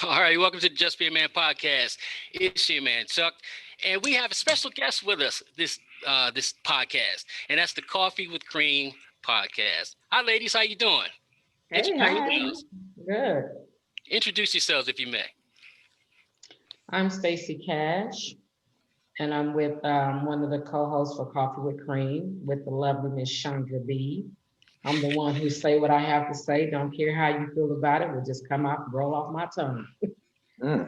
All right, welcome to the Just Be a Man podcast. It's your man Chuck, and we have a special guest with us this podcast, and that's the Coffee with Cream podcast. Hi, ladies, how you doing? Hey, how Introduce you Hi. yourselves. doing? Good. Introduce yourselves if you may. I'm Stacy Cash, and I'm with one of the co-hosts for Coffee with Cream with the lovely Miss Chandra B. I'm the one who say what I have to say. Don't care how you feel about it. Will just come out and roll off my tongue. Mm.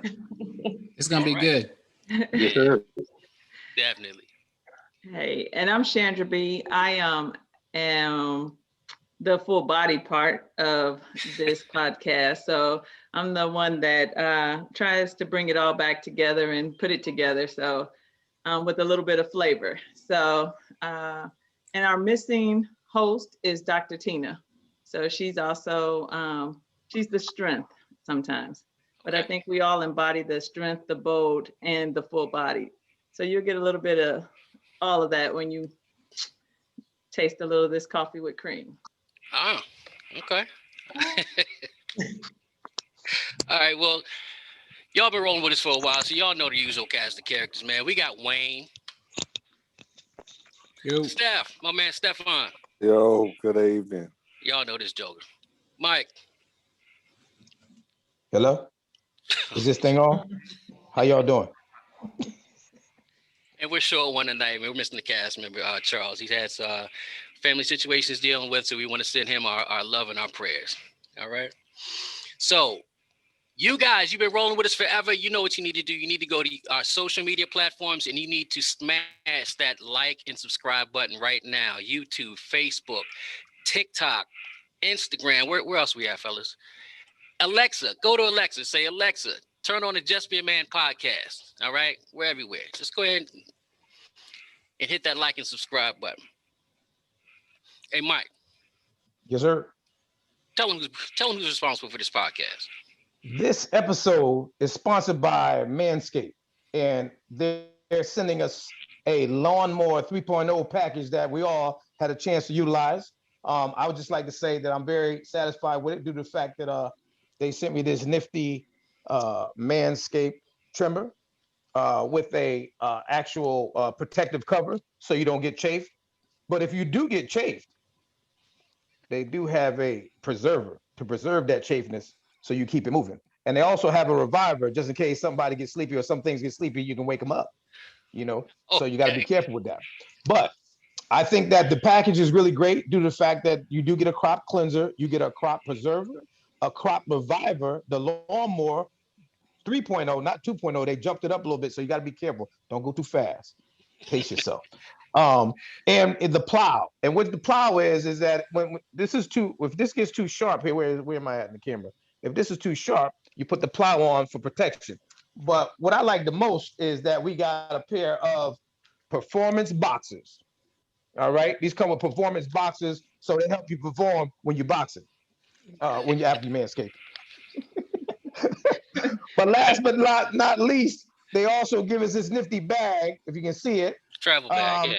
It's gonna All be right, good. Yes, sir. definitely. Hey, and I'm Chandra B. I am the full body part of this podcast. So I'm the one that tries to bring it all back together and put it together. So with a little bit of flavor. So and our missing host is Dr. Tina. So she's also she's the strength sometimes. But I Okay. think we all embody the strength, the bold, and the full body. So you'll get a little bit of all of that when you taste a little of this coffee with cream. Oh, okay. All right. Well, y'all been rolling with us for a while, so y'all know the usual cast of characters, man. We got Wayne, Yo, Steph, my man Stefan. Yo, good evening. Y'all know this joker. Mike. Hello? Is this thing on? How y'all doing? And we're short one tonight. We're missing the cast member, Charles. He's had family situations dealing with, so we want to send him our love and our prayers. All right. So, you guys, you've been rolling with us forever. You know what you need to do. You need to go to our social media platforms and you need to smash that like and subscribe button right now. YouTube, Facebook, TikTok, Instagram. Where else we at, fellas? Alexa, go to Alexa. Say, Alexa, turn on the Just Be a Man podcast. All right. We're everywhere. Just go ahead and hit that like and subscribe button. Hey, Mike, Yes, sir. tell him who's responsible for this podcast. This episode is sponsored by Manscaped, and they're sending us a lawnmower 3.0 package that we all had a chance to utilize. I would just like to say that I'm very satisfied with it due to the fact that they sent me this nifty Manscaped trimmer with a actual protective cover so you don't get chafed. But if you do get chafed, they do have a preserver to preserve that chafeness so you keep it moving. And they also have a reviver just in case somebody gets sleepy or some things get sleepy, you can wake them up, you know? So you got to be Okay. careful with that. But I think that the package is really great due to the fact that you do get a crop cleanser, you get a crop preserver, a crop reviver, the lawnmower 3.0, not 2.0. They jumped it up a little bit, so you got to be careful. Don't go too fast. Pace yourself. And in the plow, and what the plow is that when this is too, if this gets too sharp here, where am I at in the camera? If this is too sharp, you put the plow on for protection. But what I like the most is that we got a pair of performance boxers. All right, these come with performance boxers, so they help you perform when you're boxing, when you're after your manscaped. But last but not least, they also give us this nifty bag, if you can see it, Travel bag,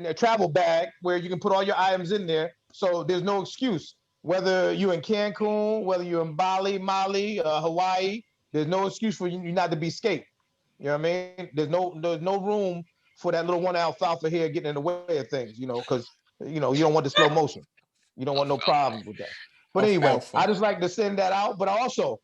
a travel bag where you can put all your items in there. So there's no excuse. Whether you're in Cancun, whether you're in Bali, Mali, Hawaii, there's no excuse for you not to be skate. You know what I mean? There's no room for that little one alfalfa here getting in the way of things, because you don't want the slow motion. You don't want no problem with that. But anyway, alfalfa. I just like to send that out. But also,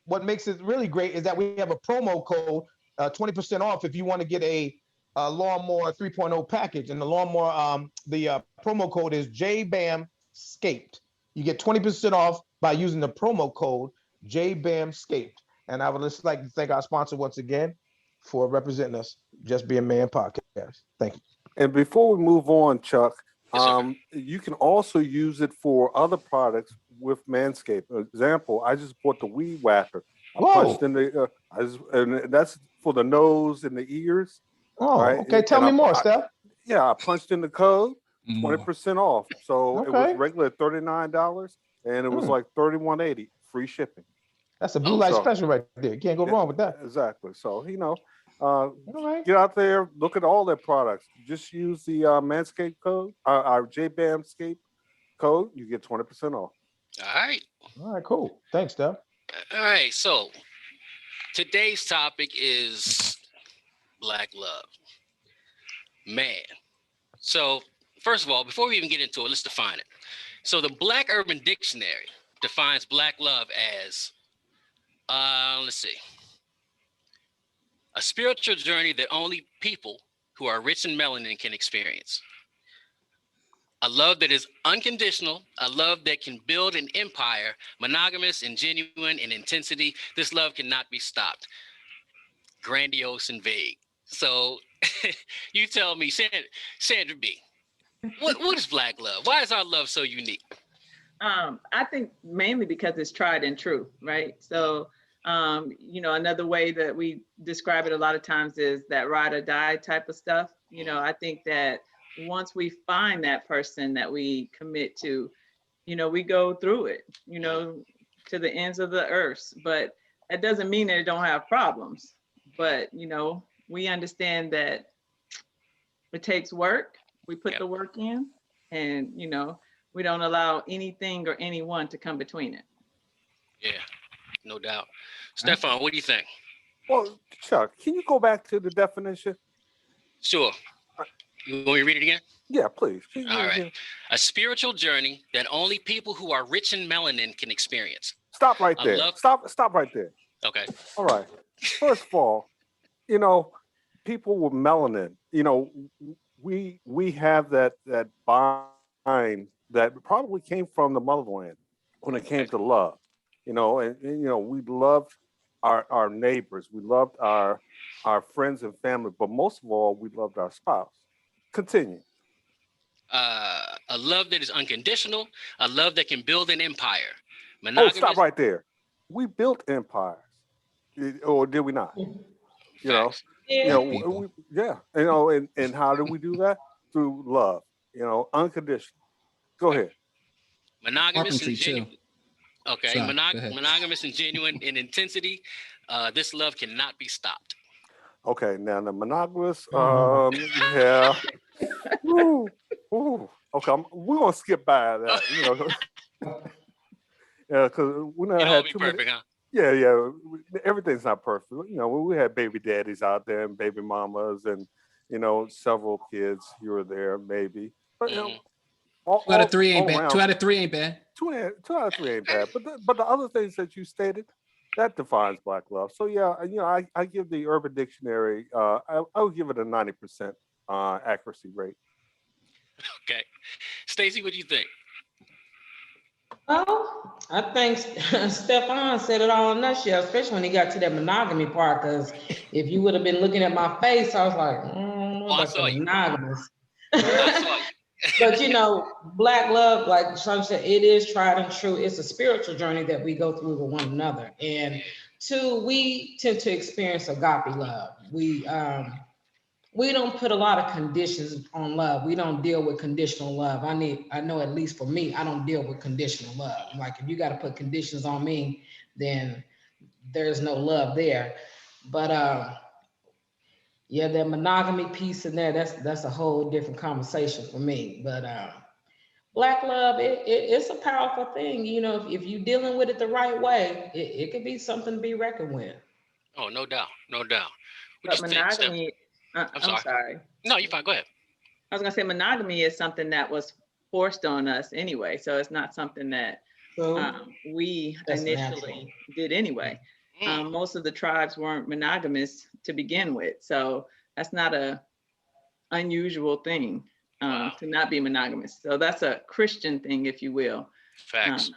what makes it really great is that we have a promo code, 20% off if you want to get a lawnmower 3.0 package. And the lawnmower, the promo code is JBAMSCAPED. You get 20% off by using the promo code JBAMSCAPED. And I would just like to thank our sponsor once again for representing us, Just Be a Man podcast. Thank you. And before we move on, Chuck, Yes, sir. you can also use it for other products with Manscaped. Example, I just bought the weed whacker. I Whoa. punched in the, and that's for the nose and the ears. Oh, right? okay. Tell And me more, Steph. Yeah, I punched in the code, More. 20% off. So it was Okay. regular $39, and it was Mm. like $31.80, free shipping. That's a blue light So- special right there. You can't go wrong with that. Exactly. So All right. get out there, look at all their products. Just use the Manscaped code, our JBAMScape code. You get 20% off. All right. All right, cool. Thanks, Steph. All right. So Today's topic is Black love. Man. So, first of all, before we even get into it, let's define it. So, the Black Urban Dictionary defines Black love as, let's see, a spiritual journey that only people who are rich in melanin can experience. A love that is unconditional, a love that can build an empire, monogamous and genuine in intensity. This love cannot be stopped. Grandiose and vague. So you tell me, Sandra B, what is Black love? Why is our love so unique? I think mainly because it's tried and true, right? So, another way that we describe it a lot of times is that ride or die type of stuff. I think that once we find that person that we commit to, we go through it, to the ends of the earth. But that doesn't mean that it don't have problems. But, we understand that it takes work. We put the work in, and, we don't allow anything or anyone to come between it. Yeah, no doubt. Stefan, what do you think? Well, Chuck, can you go back to the definition? Sure. You want me to read it again? Yeah, please. All right. A spiritual journey that only people who are rich in melanin can experience. Stop right there. Stop right there. Okay. All right. First of all, people with melanin, we have that bind that probably came from the motherland when it came to love, we loved our neighbors, we loved our friends and family, but most of all, we loved our spouse. Continue. A love that is unconditional, a love that can build an empire. Oh, stop right there. We built empires, or did we not? Yeah. And how do we do that? Through love, unconditional. Go ahead. Monogamous and genuine. Okay, sorry, monogamous and genuine in intensity. This love cannot be stopped. Okay, now the monogamous, yeah. Ooh. Okay, we're gonna skip by that, yeah, because we never had too perfect, many. Huh? Yeah, everything's not perfect. We had baby daddies out there and baby mamas and several kids here or there, maybe. But 2 out of 3 ain't bad. 2 out of 3 ain't bad. 2 out of 3 ain't bad. But the other things that you stated, that defines Black love. So yeah, I give the Urban Dictionary, I would give it a 90% accuracy rate. Okay, Stacey, what do you think? Well, I think Stefan said it all in a nutshell, especially when he got to that monogamy part. Because if you would have been looking at my face, I was like, that's monogamous. But Black love, like Sean said, it is tried and true. It's a spiritual journey that we go through with one another. And 2, we tend to experience agape love. We don't put a lot of conditions on love. We don't deal with conditional love. I know at least for me, I don't deal with conditional love. Like if you got to put conditions on me, then there's no love there. But the monogamy piece in there, that's a whole different conversation for me. But Black love, it's a powerful thing. If you're dealing with it the right way, it could be something to be reckoned with. Oh, no doubt. But monogamy, I'm sorry. No, you're fine. Go ahead. I was gonna say monogamy is something that was forced on us anyway, so it's not something that we initially did anyway. Most of the tribes weren't monogamous to begin with, so that's not a unusual thing to not be monogamous. So that's a Christian thing, if you will. Facts.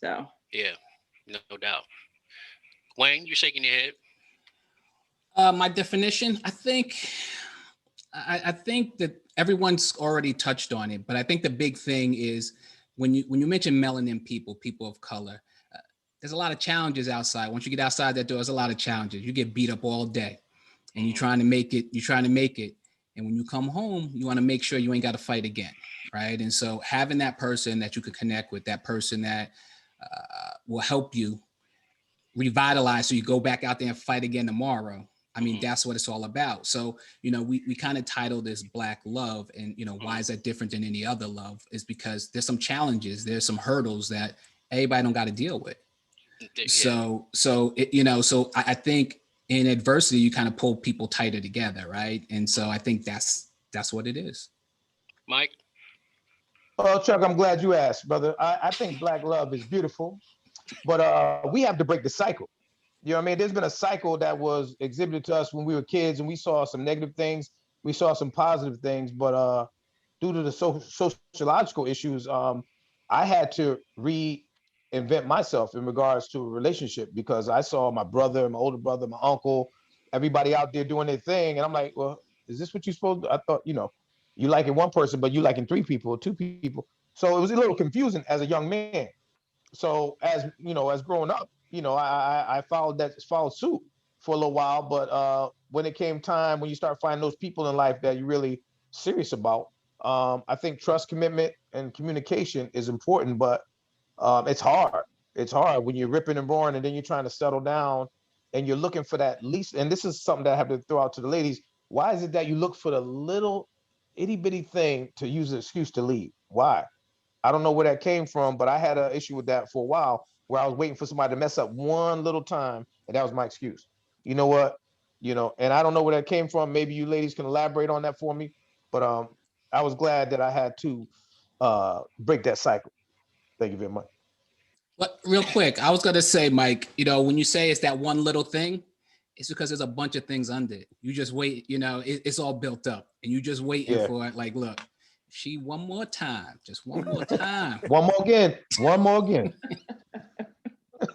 So yeah, no doubt. Wayne, you're shaking your head. My definition, I think that everyone's already touched on it, but I think the big thing is when you mention melanin people of color, there's a lot of challenges outside. Once you get outside that door, there's a lot of challenges. You get beat up all day and you're trying to make it. And when you come home, you want to make sure you ain't got to fight again, right? And so having that person that you could connect with, that person that will help you revitalize so you go back out there and fight again tomorrow. I mean, that's what it's all about. So, we kind of title this Black love, and, why is that different than any other love is because there's some challenges, there's some hurdles that everybody don't got to deal with. Yeah. So I think in adversity you kind of pull people tighter together, right? And so I think that's what it is. Mike. Oh, Chuck, I'm glad you asked, brother. I think black love is beautiful, but we have to break the cycle. You know what I mean? There's been a cycle that was exhibited to us when we were kids, and we saw some negative things, we saw some positive things, but due to the sociological issues, I had to reinvent myself in regards to a relationship because I saw my brother, my older brother, my uncle, everybody out there doing their thing, and I'm like, well, is this what you supposed to? I thought, you liking one person, but you liking three people, or two people. So it was a little confusing as a young man. So as growing up, I followed suit for a little while, but when it came time when you start finding those people in life that you're really serious about, I think trust, commitment, and communication is important, but it's hard. It's hard when you're ripping and roaring and then you're trying to settle down and you're looking for that least. And this is something that I have to throw out to the ladies. Why is it that you look for the little itty bitty thing to use an excuse to leave? Why? I don't know where that came from, but I had an issue with that for a while where I was waiting for somebody to mess up one little time, and that was my excuse. You know what? And I don't know where that came from. Maybe you ladies can elaborate on that for me. But I was glad that I had to break that cycle. Thank you very much. But real quick, I was gonna say, Mike, when you say it's that one little thing, it's because there's a bunch of things under it. You just wait, it's all built up, and you just waiting Yeah. for it. Like, look, she one more time, just one more time. One more again. One more again.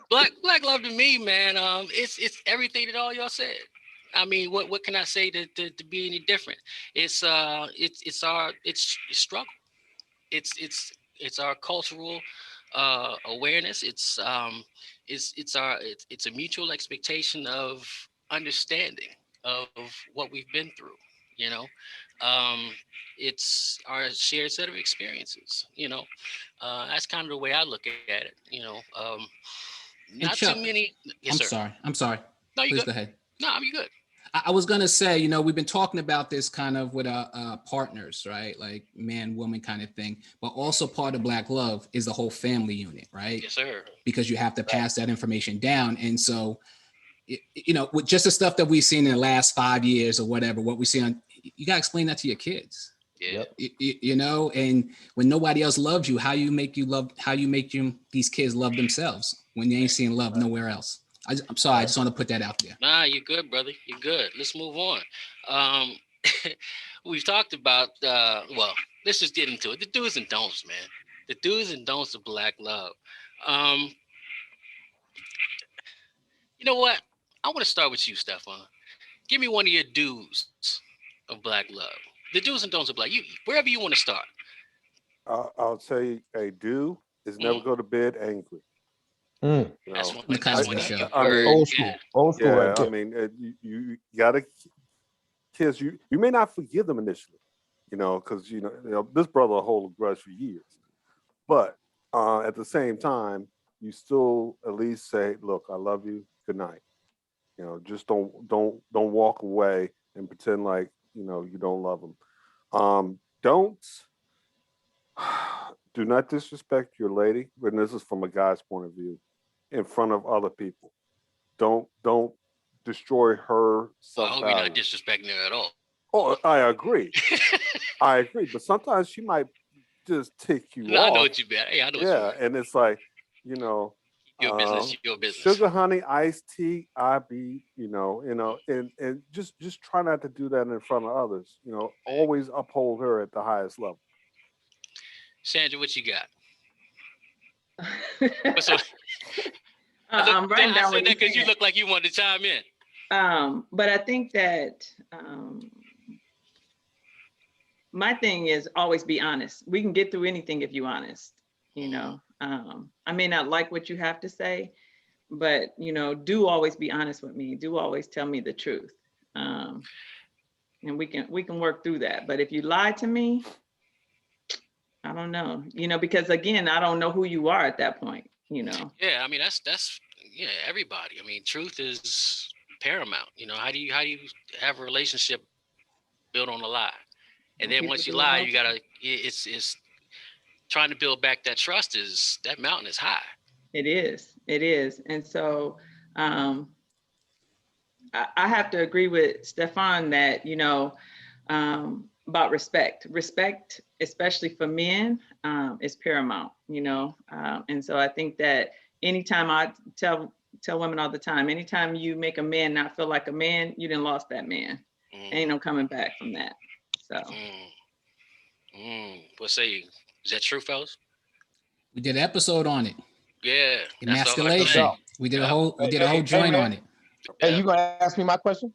Black love to me, man. It's everything that all y'all said. I mean, what can I say to be any different? It's struggle. It's our cultural awareness. It's a mutual expectation of understanding of what we've been through. You know, um, it's our shared set of experiences. That's kind of the way I look at it. Not And too Chuck, many. Yes, I'm sir. sorry. I'm sorry. No, you Please good. go ahead. No, I'm you good. I was gonna say, we've been talking about this kind of with our partners, right? Like man, woman kind of thing. But also part of Black Love is the whole family unit, right? Yes, sir. Because you have to pass that information down. And so, with just the stuff that we've seen in the last 5 years or whatever, what we see on, you gotta explain that to your kids. Yeah. Yep. And when nobody else loves you, how you make these kids love themselves when they ain't seeing love nowhere else. I'm sorry, I just want to put that out there. Nah, you're good, brother. You're good. Let's move on. Um, we've talked about. Well, let's just get into it. The do's and don'ts, man. The do's and don'ts of Black Love. Um, you know what? I want to start with you, Stefan. Give me one of your do's of Black Love. The do's and don'ts of Black. You wherever you want to start. I'll say a do is never Mm, go to bed angry. Mm. You that's know, one. The That's Cosby one of Show. your I words. mean, Old Yeah. school. Old school right yeah, I there. mean, you gotta kids. You may not forgive them initially, because this brother will hold a grudge for years, but at the same time, you still at least say, "Look, I love you. Good night." Just don't walk away and pretend like you don't love them. Don't do not disrespect your lady. And this is from a guy's point of view, in front of other people. Don't destroy her Well, I self hope you're not value. disrespecting her at all. Oh, I agree. I agree. But sometimes she might just tick you No, I know off. what you mean. Hey, I know what you Yeah, mean. and it's like, you know, Your business, your business. sugar honey iced tea, I be, and just try not to do that in front of others. Always uphold her at the highest level. Sandra, what you got? I- So I'm writing I down said what that you're because you saying. look like you wanted to chime in. But I think that my thing is always be honest. We can get through anything if you're honest. I may not like what you have to say, but do always be honest with me. Do always tell me the truth, and we can work through that. But if you lie to me, I don't know. Because again, I don't know who you are at that point. Yeah, I mean that's yeah, everybody. I mean, truth is paramount. How do you have a relationship built on a lie? And then People once you do it lie, all you the time. gotta it's trying to build back that trust is that mountain is high. It is. It is. And so I have to agree with Stefan that, about respect. Respect, especially for men, is paramount, and so I think that anytime I tell women all the time, anytime you make a man not feel like a man, you done lost that man. Ain't no coming back from that. So What say you? Is that true, fellas? We did an episode on it. Yeah, that's all I Let's say. Emasculation. go. We did a Yeah. whole joint man. on it. Hey, Yeah. you gonna ask me my question?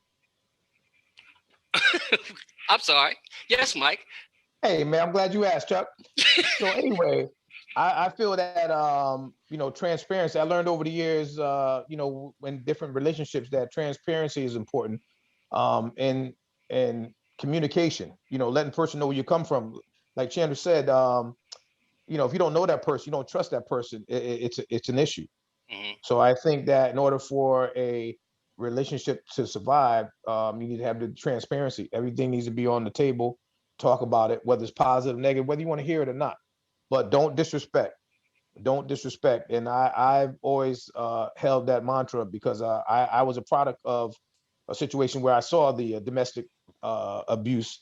I'm sorry. Yes, Mike. Hey, man, I'm glad you asked, Chuck. So anyway, I feel that transparency. I learned over the years, in different relationships that transparency is important, and communication. Letting person know where you come from. Like Chandra said, if you don't know that person, you don't trust that person. It's an issue. Hmm. So I think that in order for a relationship to survive, you need to have the transparency. Everything needs to be on the table. Talk about it, whether it's positive, negative, whether you want to hear it or not. But don't disrespect. Don't disrespect. And I've always held that mantra because I was a product of a situation where I saw the domestic abuse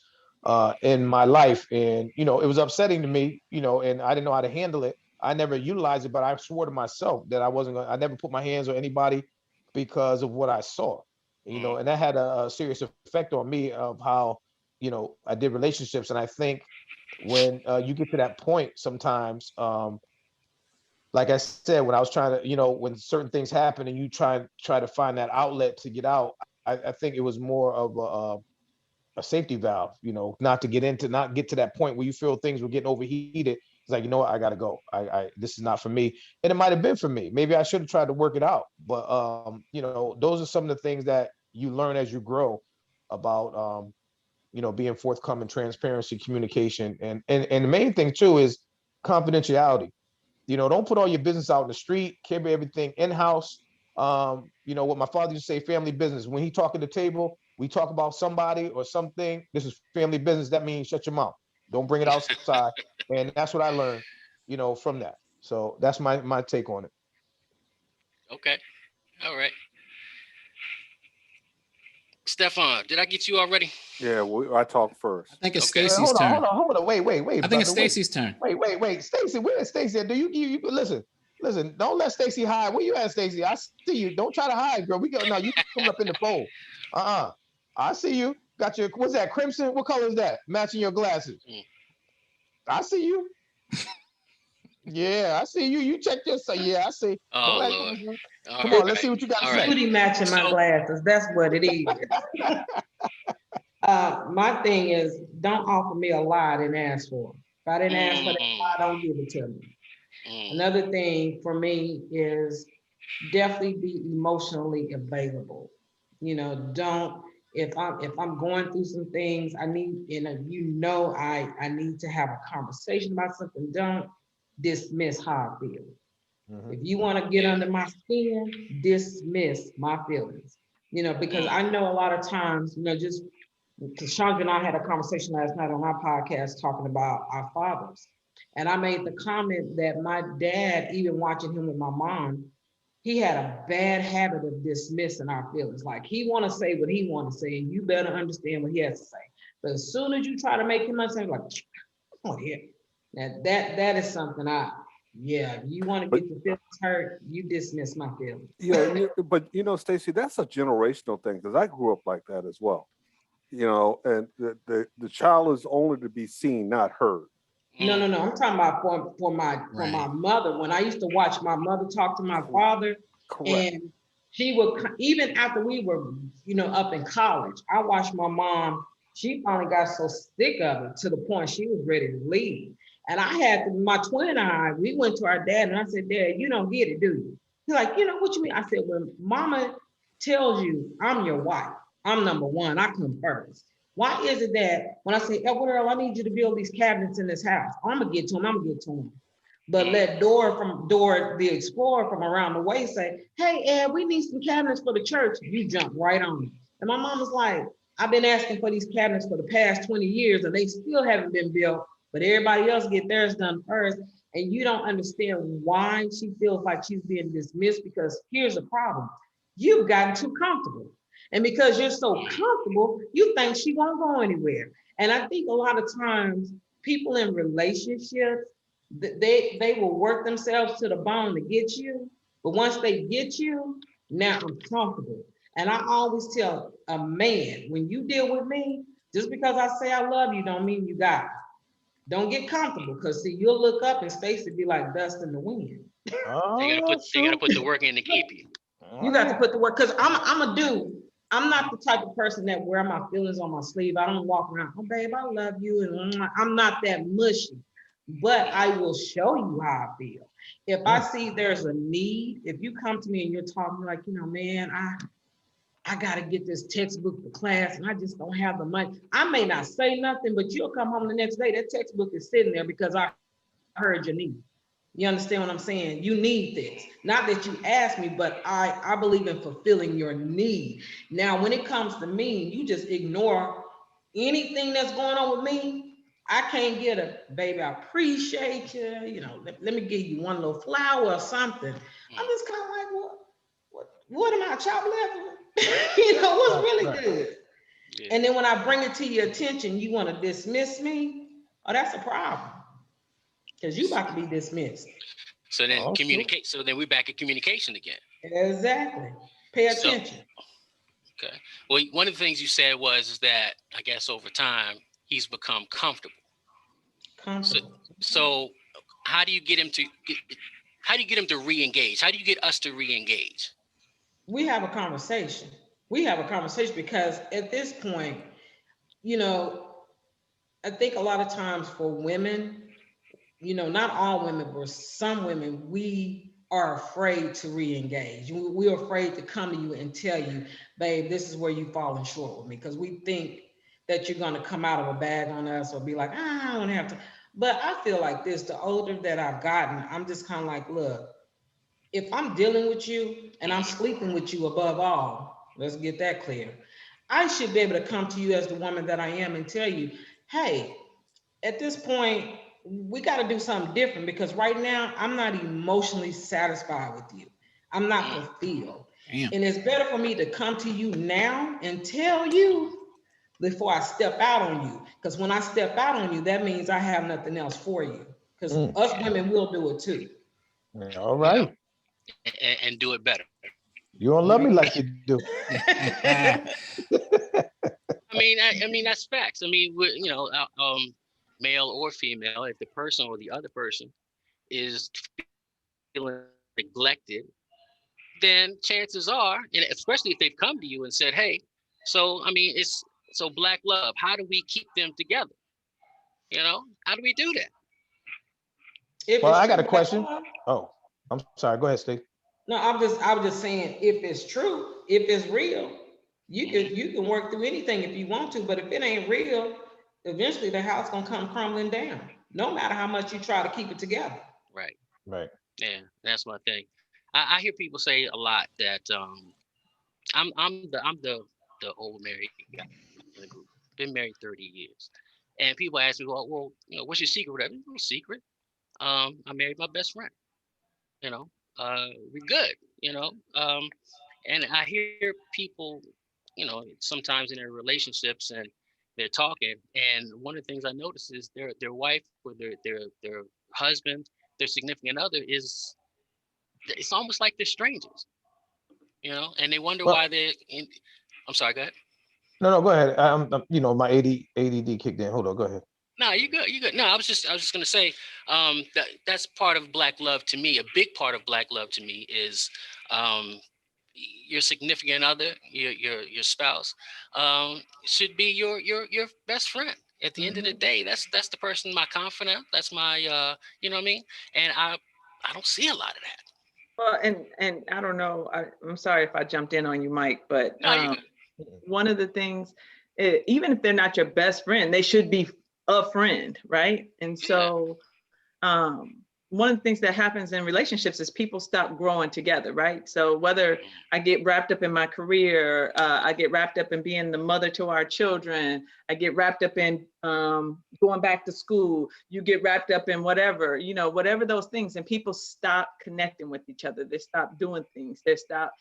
in my life, and it was upsetting to me, and I didn't know how to handle it. I never utilized it, but I swore to myself that I wasn't going. I never put my hands on anybody because of what I saw, and that had a serious effect on me of how I did relationships. And I think when you get to that point, sometimes, like I said, when I was trying to, when certain things happen and you try to find that outlet to get out, I think it was more of a safety valve, not get to that point where you feel things were getting overheated. It's like, what, I gotta go. This is not for me. And it might have been for me. Maybe I should have tried to work it out. But those are some of the things that you learn as you grow about being forthcoming, transparency, communication, and the main thing too is confidentiality. Don't put all your business out in the street, carry everything in-house. What my father used to say, family business. When he talk at the table, we talk about somebody or something. This is family business. That means shut your mouth. Don't bring it outside. And that's what I learned, from that. So that's my take on it. Okay. All right. Stefan, did I get you already? Yeah, I talk first. I think it's Okay. Stacy's Hold on, turn. hold on. Wait, I think it's brother, wait. Stacy's turn. Wait. Stacy, where is Stacy? Do you listen? Listen, don't let Stacy hide. Where you at, Stacy? I see you. Don't try to hide, girl. We go. No, you coming up in the fold. I see you. Got your, what's that, crimson? What color is that? Matching your glasses. I see you. Yeah, I see you. You check your, yeah, I see. Oh Don't Lord. act. All Come on, right. let's see what you got to All say. right. Booty matching my So- glasses. That's what it is. My thing is, don't offer me a lie I didn't ask for. If I didn't ask for that lie, don't give it to me. Another thing for me is definitely be emotionally available. Don't, if I'm going through some things, I need, I need to have a conversation about something. Don't dismiss how I feel. If you want to get under my skin, dismiss my feelings. Because I know a lot of times, just because Chandra and I had a conversation last night on our podcast talking about our fathers. And I made the comment that my dad, even watching him with my mom, he had a bad habit of dismissing our feelings. Like he want to say what he want to say, and you better understand what he has to say. But as soon as you try to make him understand, like, come on here. That is something if you want to get your feelings hurt, you dismiss my feelings. Yeah, but Stacy, that's a generational thing because I grew up like that as well. And the child is only to be seen, not heard. No. I'm talking about for my mother. When I used to watch my mother talk to my father, Correct. and she would, even after we were, up in college, I watched my mom. She finally got so sick of it to the point she was ready to leave. And I had my twin and I, we went to our dad and I said, Dad, you don't get it, do you? He's like, what you mean? I said, when mama tells you I'm your wife, I'm number one, I come first. Why is it that when I say, Edward Earl, I need you to build these cabinets in this house, I'm gonna get to them. But let Dora the Explorer from around the way say, hey, Ed, we need some cabinets for the church. You jump right on. And my mom was like, I've been asking for these cabinets for the past 20 years and they still haven't been built, but everybody else get theirs done first. and you don't understand why she feels like she's being dismissed, because here's the problem. You've gotten too comfortable. And because you're so comfortable, you think she won't go anywhere. And I think a lot of times people in relationships, they will work themselves to the bone to get you. But once they get you, now I'm comfortable. And I always tell a man, when you deal with me, just because I say I love you don't mean you got it. Don't get comfortable, because see, you'll look up and space would be like dust in the wind. Oh, they gotta shoot. put the work in to keep you. You got to put the work, because I'm a dude. I'm not the type of person that wear my feelings on my sleeve. I don't walk around, oh babe, I love you. And I'm not that mushy, but I will show you how I feel. If I see there's a need, if you come to me and you're talking like, man, I got to get this textbook for class and I just don't have the money. I may not say nothing, but you'll come home the next day. That textbook is sitting there because I heard your need. You understand what I'm saying? You need this. Not that you asked me, but I believe in fulfilling your need. Now, when it comes to me, you just ignore anything that's going on with me. I can't get a baby, I appreciate you. Let me give you one little flower or something. I'm just kind of like, what am I, chopped liver? What's really good? Yeah. And then when I bring it to your attention, you want to dismiss me? Oh, that's a problem. Because you about to be dismissed. So then communicate. So then we're back at communication again. Exactly. Pay attention. Okay. Well, one of the things you said was that I guess over time he's become comfortable. So how do you get him to re-engage? How do you get us to re-engage? We have a conversation. Because at this point, I think a lot of times for women, not all women, but some women, we are afraid to re-engage. We're afraid to come to you and tell you, babe, this is where you've fallen short with me, because we think that you're going to come out of a bag on us or be like, I don't have to. But I feel like this, the older that I've gotten, I'm just kind of like, look, if I'm dealing with you and I'm sleeping with you above all, let's get that clear. I should be able to come to you as the woman that I am and tell you, hey, at this point, we got to do something different, because right now I'm not emotionally satisfied with you. I'm not fulfilled. Damn. And it's better for me to come to you now and tell you before I step out on you. Because when I step out on you, that means I have nothing else for you. Because us women will do it too. All right. And do it better. You don't love me like you do. I mean that's facts. I mean, male or female, if the person or the other person is feeling neglected, then chances are, and especially if they've come to you and said, hey, so Black love, how do we keep them together? How do we do that? Well, I got a question. Oh, I'm sorry. Go ahead, Steve. No, I was just saying, if it's true, if it's real, you can work through anything if you want to, but if it ain't real, eventually the house gonna come crumbling down, no matter how much you try to keep it together. Right. Yeah, that's my thing. I hear people say a lot that I'm the old married guy in the group. Been married 30 years, and people ask me, well, what's your secret? Whatever, no secret. I married my best friend. We're good. And I hear people, sometimes in their relationships and they're talking, and one of the things I notice is their wife or their husband, their significant other is, it's almost like they're strangers, and they wonder why they're in. I'm sorry, go ahead. No, go ahead. My ADD kicked in. Hold on, go ahead. No, you good. No, I was just gonna say, that's part of Black love to me. A big part of Black love to me is, your significant other, your spouse, should be your best friend. At the end of the day, that's the person, my confidant. That's my, you know what I mean? And I don't see a lot of that. Well, and I don't know. I'm sorry if I jumped in on you, Mike, but one of the things, even if they're not your best friend, they should be a friend, right? And so, one of the things that happens in relationships is people stop growing together, right? So whether I get wrapped up in my career, I get wrapped up in being the mother to our children, I get wrapped up in going back to school, you get wrapped up in whatever, you know, whatever those things, and people stop connecting with each other. They stop doing things. They stop,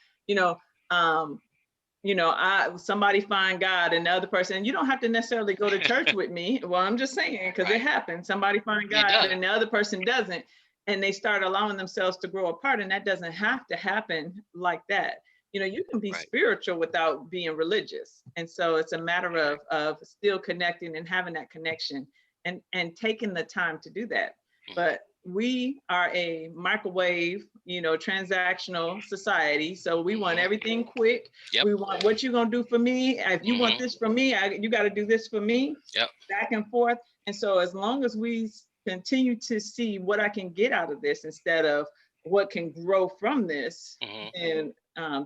somebody find God and the other person, and you don't have to necessarily go to church with me. Well, I'm just saying, because it happens. Somebody find God and the other person doesn't, and they start allowing themselves to grow apart. And that doesn't have to happen like that. You know, you can be spiritual without being religious. And so it's a matter of still connecting and having that connection and taking the time to do that. But we are a microwave, transactional society. So we want everything quick. Yep. We want what you're gonna do for me. If you want this from me, you got to do this for me. Yep. Back and forth. And so as long as we continue to see what I can get out of this instead of what can grow from this, and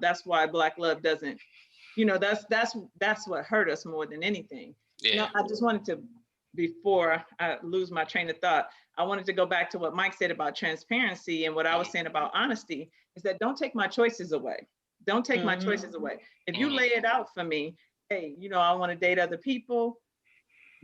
that's why Black love doesn't. That's what hurt us more than anything. Yeah. I just wanted to, before I lose my train of thought, I wanted to go back to what Mike said about transparency, and what I was saying about honesty is that don't take my choices away. Don't take my choices away. If you lay it out for me, hey, I want to date other people,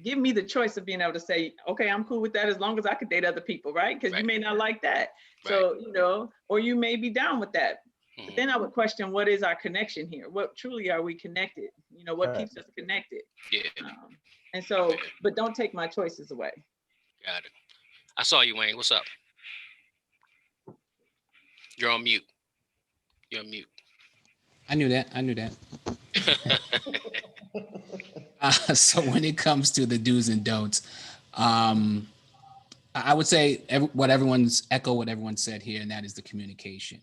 give me the choice of being able to say, okay, I'm cool with that as long as I could date other people, right? Because you may not like that. So, or you may be down with that. But then I would question, what is our connection here? What truly are we connected? What keeps us connected? Yeah. And so, but don't take my choices away. Got it. I saw you, Wayne. What's up? You're on mute. You're on mute. I knew that. So when it comes to the do's and don'ts, I would say what everyone said here, and that is the communication.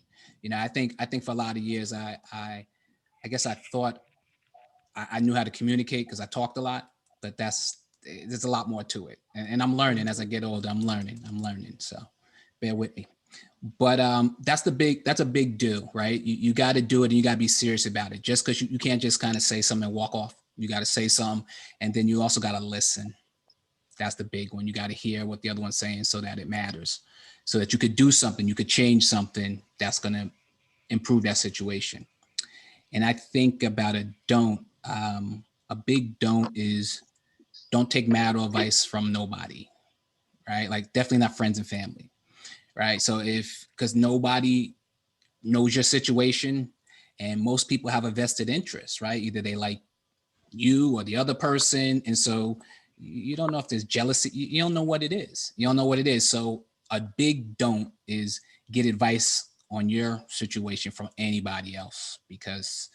I think for a lot of years, I guess I thought I knew how to communicate because I talked a lot, but there's a lot more to it. And I'm learning as I get older. I'm learning. So bear with me. But that's a big do, right? You got to do it, and you got to be serious about it. Just because you can't just kind of say something and walk off. You got to say something, and then you also got to listen. That's the big one. You got to hear what the other one's saying so that it matters, so that you could do something, you could change something that's going to improve that situation. And I think about a don't. A big don't is don't take marital advice from nobody, right? Like definitely not friends and family, right? So because nobody knows your situation, and most people have a vested interest, right? Either they like you or the other person. And so you don't know if there's jealousy. You don't know what it is. So a big don't is get advice on your situation from anybody else, because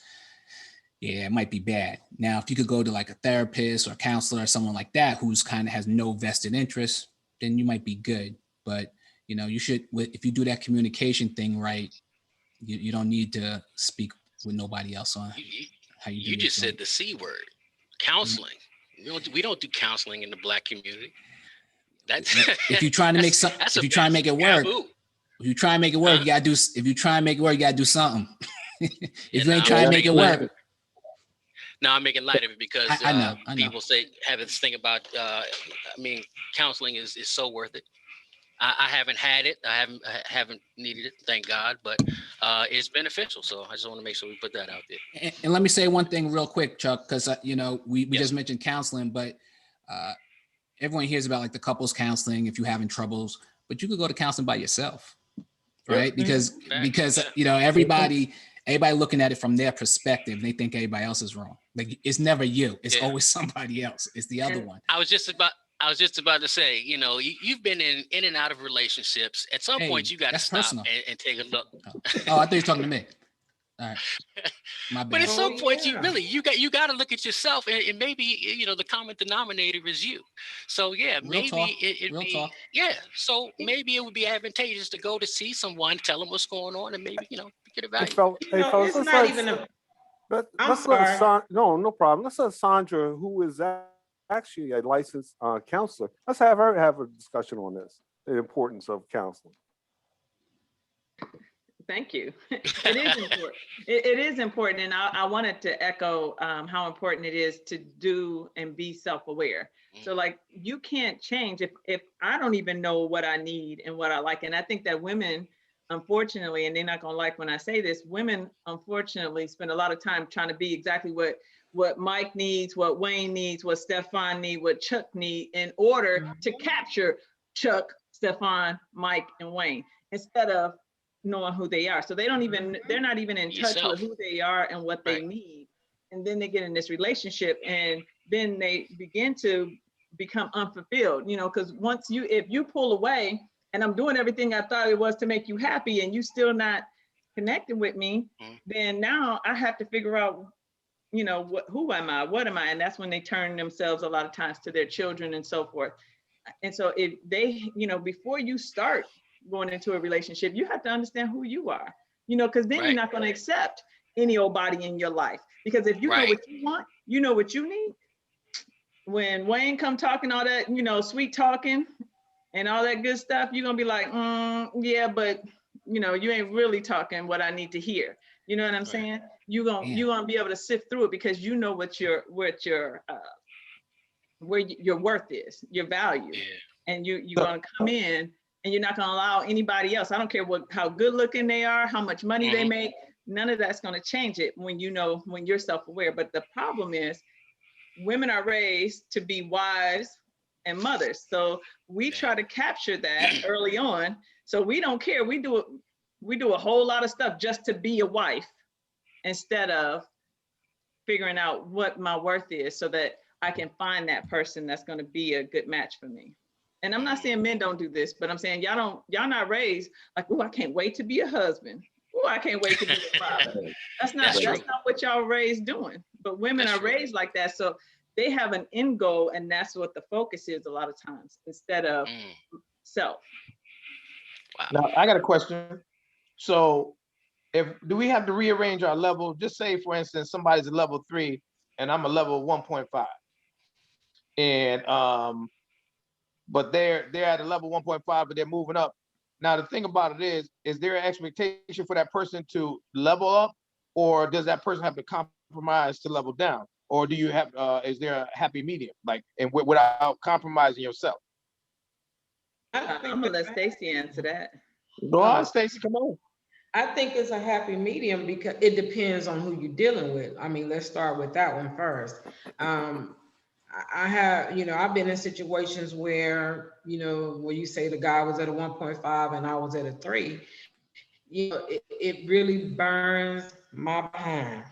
it might be bad. Now, if you could go to like a therapist or a counselor or someone like that who's kind of has no vested interest, then you might be good. But you should, if you do that communication thing right, you don't need to speak with nobody else on how you do. You just said the C word, counseling. We don't do counseling in the Black community. That's if you're trying to make something. If you try and make it work, you gotta do. If you try and make it work, you gotta do something. If you ain't trying to make it work. No, I'm making light of it because I know. People have this thing about. Counseling is so worth it. I haven't had it. I haven't needed it, thank God, but it's beneficial. So I just want to make sure we put that out there. And let me say one thing real quick, Chuck, because we just mentioned counseling, but everyone hears about like the couples counseling if you're having troubles, but you could go to counseling by yourself, right? Because everybody looking at it from their perspective, they think everybody else is wrong. Like it's never you. It's always somebody else. It's the other one. I was just about to say, you've been in and out of relationships. At some point, you got to stop and take a look. Oh, I thought you were talking to me. All right, my bad. But at some point, you got to look at yourself, and maybe the common denominator is you. So maybe it'd be So maybe it would be advantageous to go to see someone, tell them what's going on, and maybe get a value. It's not even a. I'm sorry. No problem. Let's let Sandra, who is actually a licensed counselor, let's have her have a discussion on this, the importance of counseling. Thank you. It is important. It is important. And I wanted to echo how important it is to do and be self-aware. So like you can't change if I don't even know what I need and what I like. And I think that women, unfortunately, and they're not gonna like when I say this, women unfortunately spend a lot of time trying to be exactly what Mike needs, what Wayne needs, what Stefan needs, what Chuck needs in order to capture Chuck, Stefan, Mike, and Wayne, instead of knowing who they are. So they're not even in touch with who they are and what they need. And then they get in this relationship and then they begin to become unfulfilled, because if you pull away and I'm doing everything I thought it was to make you happy and you still not connecting with me, then now I have to figure out, who am I? What am I? And that's when they turn themselves a lot of times to their children and so forth. And so if they, before you start going into a relationship, you have to understand who you are, because then you're not going to accept any old body in your life. Because if you know what you want, you know what you need. When Wayne come talking all that, sweet talking and all that good stuff, you're gonna be like, yeah, but you ain't really talking what I need to hear. You know what I'm saying? You're gonna be able to sift through it because you know what your where your worth is, your value. And you're gonna come in and you're not gonna allow anybody else. I don't care how good looking they are, how much money they make, none of that's gonna change it when you're self-aware. But the problem is women are raised to be wives and mothers. So we try to capture that early on. So we don't care. We do a whole lot of stuff just to be a wife instead of figuring out what my worth is so that I can find that person that's going to be a good match for me. And I'm not saying men don't do this, but I'm saying y'all not raised like, oh, I can't wait to be a husband. Oh, I can't wait to be a father. That's not what y'all raised doing. But women are raised like that. So they have an end goal, and that's what the focus is a lot of times instead of self. Wow. Now I got a question. So do we have to rearrange our level? Just say, for instance, somebody's a level 3 and I'm a level 1.5. And but they're at a level 1.5, but they're moving up. Now the thing about it is there an expectation for that person to level up, or does that person have to compromise to level down? Or do you have is there a happy medium, like, and without compromising yourself? I'm gonna let Stacey answer that. Go on, Stacey, come on. I think it's a happy medium because it depends on who you're dealing with. I mean, let's start with that one first. I have, I've been in situations where, where you say the guy was at a 1.5 and I was at a 3, it really burns my behind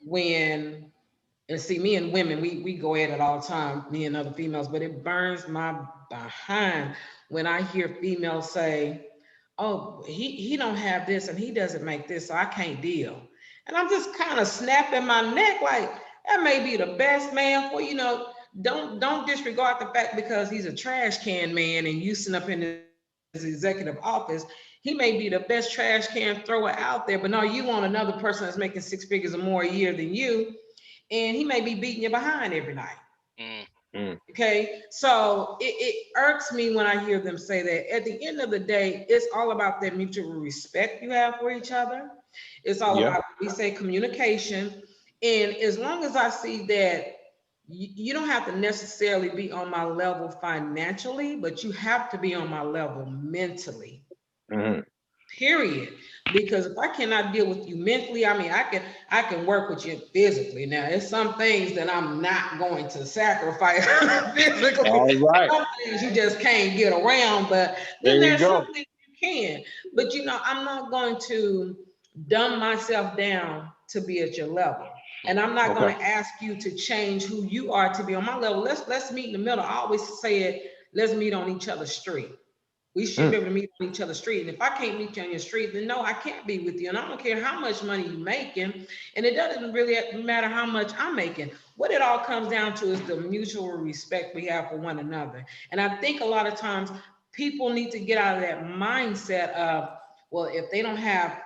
when, and see, me and women, we go at it all the time, me and other females, but it burns my behind when I hear females say, oh, he don't have this and he doesn't make this, so I can't deal. And I'm just kind of snapping my neck like, that may be the best man for, don't disregard the fact because he's a trash can man and you sitting up in his executive office, he may be the best trash can thrower out there, but no, you want another person that's making 6 figures or more a year than you, and he may be beating you behind every night. Okay, so it irks me when I hear them say that. At the end of the day, it's all about that mutual respect you have for each other. It's all about, we say, communication. And as long as I see that you don't have to necessarily be on my level financially, but you have to be on my level mentally. Period. Because if I cannot deal with you mentally, I mean, I can work with you physically. Now, there's some things that I'm not going to sacrifice physically. All right. Some things you just can't get around, but then there's some things you can. But I'm not going to dumb myself down to be at your level. And I'm not going to ask you to change who you are to be on my level. Let's meet in the middle. I always say it, let's meet on each other's street. We should be able to meet on each other's street. And if I can't meet you on your street, then no, I can't be with you. And I don't care how much money you're making. And it doesn't really matter how much I'm making. What it all comes down to is the mutual respect we have for one another. And I think a lot of times people need to get out of that mindset of, well, if they don't have,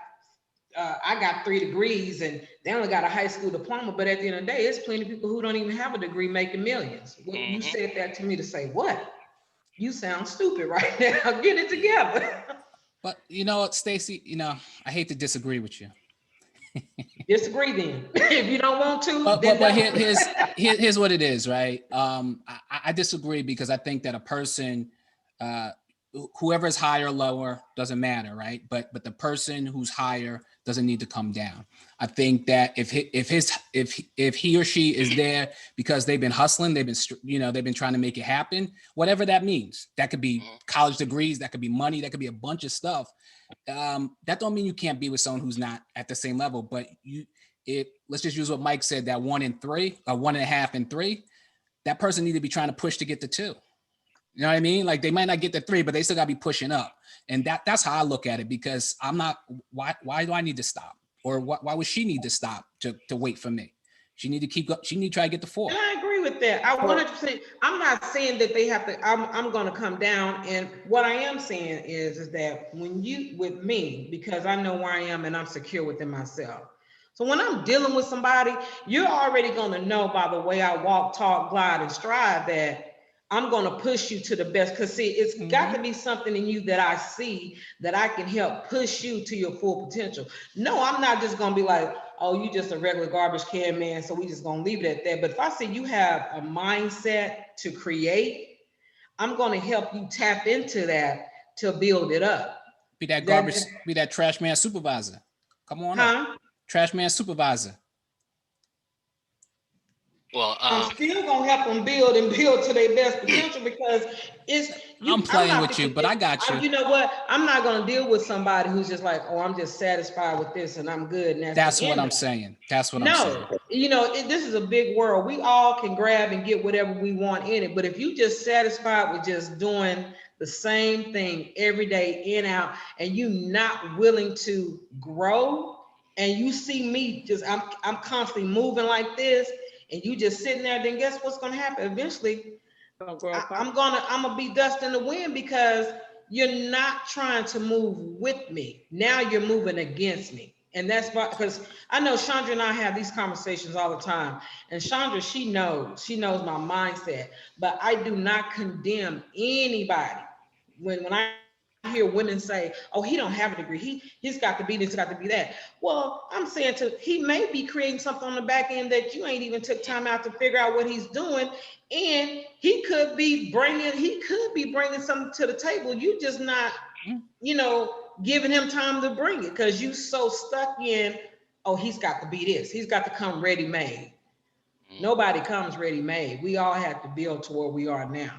I got 3 degrees and they only got a high school diploma. But at the end of the day, there's plenty of people who don't even have a degree making millions. Well, you said that to me to say, what? You sound stupid right now. Get it together. But you know what, Stacey, I hate to disagree with you. Disagree then. If you don't want to, But then here's what it is, right? I disagree because I think that a person, whoever is higher or lower doesn't matter, right? But the person who's higher doesn't need to come down. I think that if he or she is there because they've been hustling, they've been trying to make it happen, whatever that means. That could be college degrees, that could be money, that could be a bunch of stuff. That don't mean you can't be with someone who's not at the same level, but let's just use what Mike said, that 1 in 3 or 1.5 in 3, that person need to be trying to push to get to 2. You know what I mean? Like they might not get to 3, but they still gotta be pushing up. And that's how I look at it, because I'm not, why do I need to stop? Or why would she need to stop to wait for me? She need to keep up, she need to try to get to 4. And I agree with that. I 100%. I'm not saying that they have to, I'm going to come down. And what I am saying is that when you, with me, because I know where I am and I'm secure within myself. So when I'm dealing with somebody, you're already going to know by the way I walk, talk, glide, and stride that I'm going to push you to the best. Because see, it's got to be something in you that I see that I can help push you to your full potential. No, I'm not just going to be like, oh, you just a regular garbage can man, so we just going to leave it at that. But if I see you have a mindset to create, I'm going to help you tap into that to build it up. Be that garbage, be that trash man supervisor. Come on up. Trash man supervisor. Well, I'm still gonna help them build to their best potential, because I'm playing with you, but I got you. You know what? I'm not gonna deal with somebody who's just like, oh, I'm just satisfied with this and I'm good. And that's what I'm saying. That's what I'm saying. No, you know, this is a big world. We all can grab and get whatever we want in it. But if you just satisfied with just doing the same thing every day in out, and you not willing to grow, and you see me just, I'm constantly moving like this, and you just sitting there, then guess what's going to happen? Eventually, I'm gonna be dust in the wind, because you're not trying to move with me. Now you're moving against me. And that's because I know Chandra and I have these conversations all the time. And Chandra, she knows my mindset, but I do not condemn anybody. When I hear women say, oh, he don't have a degree, he's got to be this, got to be that. Well, I'm saying he may be creating something on the back end that you ain't even took time out to figure out what he's doing. And he could be bringing something to the table. You just not, giving him time to bring it, because you so stuck in, oh, he's got to be this, he's got to come ready made. Nobody comes ready made. We all have to build to where we are now.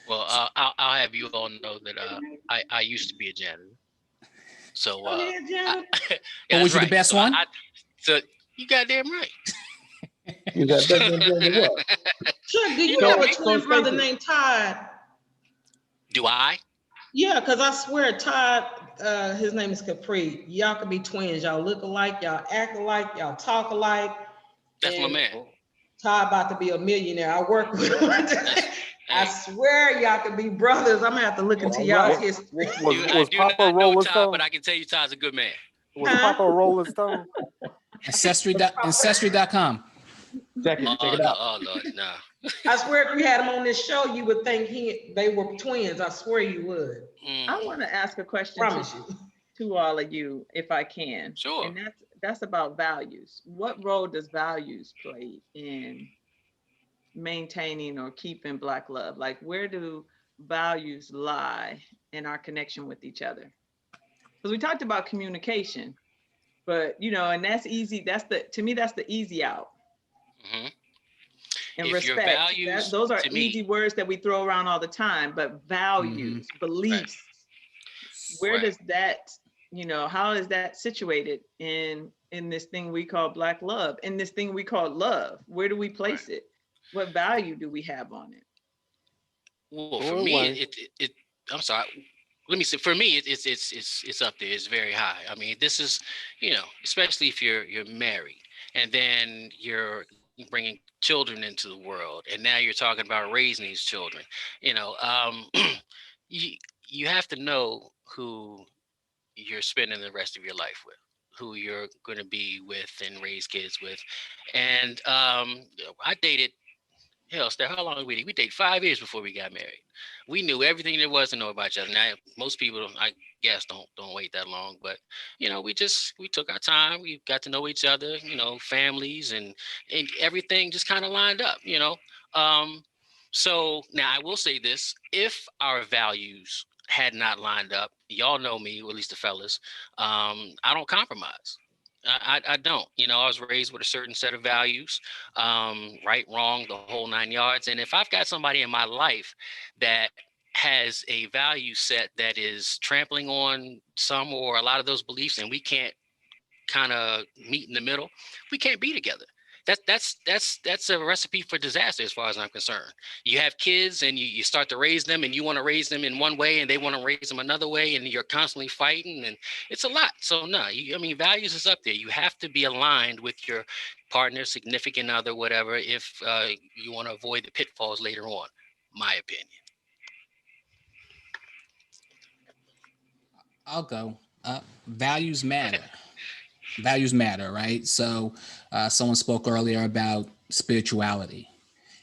Well, I'll have you all know that I used to be a janitor. So janitor. Yeah, was you the best one? So you goddamn right. You got better than what? Sure. Do you have a twin brother named Todd? Do I? Yeah, because I swear Todd, his name is Capri. Y'all could be twins. Y'all look alike. Y'all act alike. Y'all talk alike. That's my man. Todd about to be a millionaire. I work with him. I swear y'all could be brothers. I'm gonna have to look into y'all's history. Was Papa Rolling Stone? But I can tell you Todd's a good man. Was Papa Rolling Stone? Ancestry.com. Check it out. Oh Lord, no. I swear if you had him on this show, you would think they were twins. I swear you would. I want to ask a question to all of you, if I can. Sure. And that's about values. What role does values play in maintaining or keeping Black love? Like, where do values lie in our connection with each other? Because we talked about communication, but and that's easy. To me, that's the easy out. Mm-hmm. And respect. Those are easy words that we throw around all the time, but values, beliefs, where does that, how is that situated in this thing we call Black love, in this thing we call love? Where do we place it? What value do we have on it? Well, for me, I'm sorry. Let me say, for me, it's up there. It's very high. I mean, this is, especially if you're married, and then you're bringing children into the world, and now you're talking about raising these children. You have to know who you're spending the rest of your life with, who you're going to be with and raise kids with. And I dated Hell, Steph, how long did we date? We dated 5 years before we got married. We knew everything there was to know about each other. Now, most people, I guess, don't wait that long. But we took our time. We got to know each other. Families and everything just kind of lined up. Um, so now I will say this: if our values had not lined up, y'all know me, or at least the fellas. I don't compromise. I don't. I was raised with a certain set of values, right, wrong, the whole 9 yards. And if I've got somebody in my life that has a value set that is trampling on some or a lot of those beliefs, and we can't kind of meet in the middle, we can't be together. That's a recipe for disaster as far as I'm concerned. You have kids and you start to raise them, and you want to raise them in one way and they want to raise them another way, and you're constantly fighting, and it's a lot. So no, values is up there. You have to be aligned with your partner, significant other, whatever, if you want to avoid the pitfalls later on. My opinion. I'll go. Values matter. Values matter, right? So, someone spoke earlier about spirituality,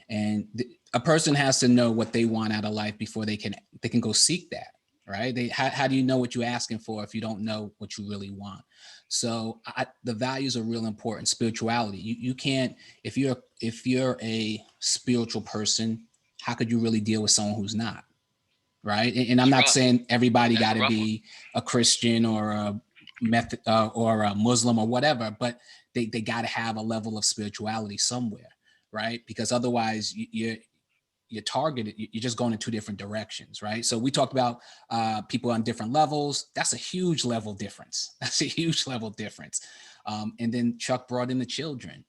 and a person has to know what they want out of life before they can go seek that, right? How do you know what you're asking for if you don't know what you really want? So, the values are real important. Spirituality, you can't, if you're a spiritual person, how could you really deal with someone who's not? Right. And I'm It's not rough. saying everybody That's got a to rough one. be a Christian or a method or a Muslim or whatever, but they got to have a level of spirituality somewhere, right? Because otherwise you're targeted. You're just going in two different directions, right? So we talked about people on different levels. That's a huge level difference. That's a huge level difference. And then Chuck brought in the children,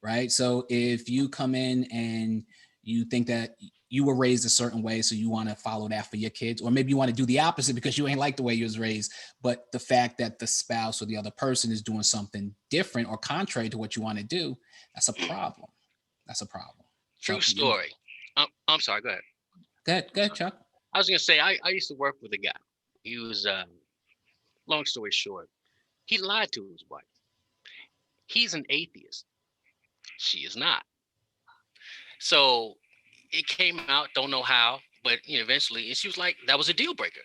right? So if you come in and you think that you were raised a certain way, so you want to follow that for your kids, or maybe you want to do the opposite because you ain't like the way you was raised, but the fact that the spouse or the other person is doing something different or contrary to what you want to do, that's a problem. That's a problem. True So you story. I'm sorry. Go ahead. go ahead, Chuck. I was gonna say I used to work with a guy. He was long story short, he lied to his wife. He's an atheist. She is not. So it came out, don't know how, but eventually, and she was like, that was a deal breaker.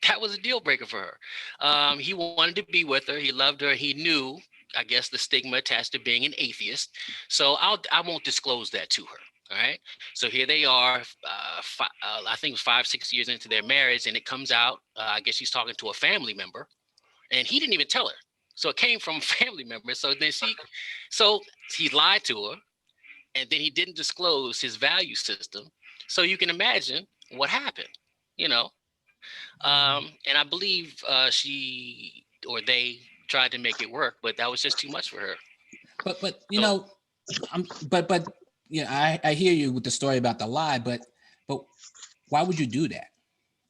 That was a deal breaker for her. He wanted to be with her. He loved her. He knew, I guess, the stigma attached to being an atheist. So I won't disclose that to her. All right. So here they are. I think it was 5, 6 years into their marriage, and it comes out. I guess she's talking to a family member, and he didn't even tell her. So it came from a family member. So he lied to her, and then he didn't disclose his value system. So you can imagine what happened. You know, and I believe she or they tried to make it work, but that was just too much for her. But So but yeah, I hear you with the story about the lie, but why would you do that?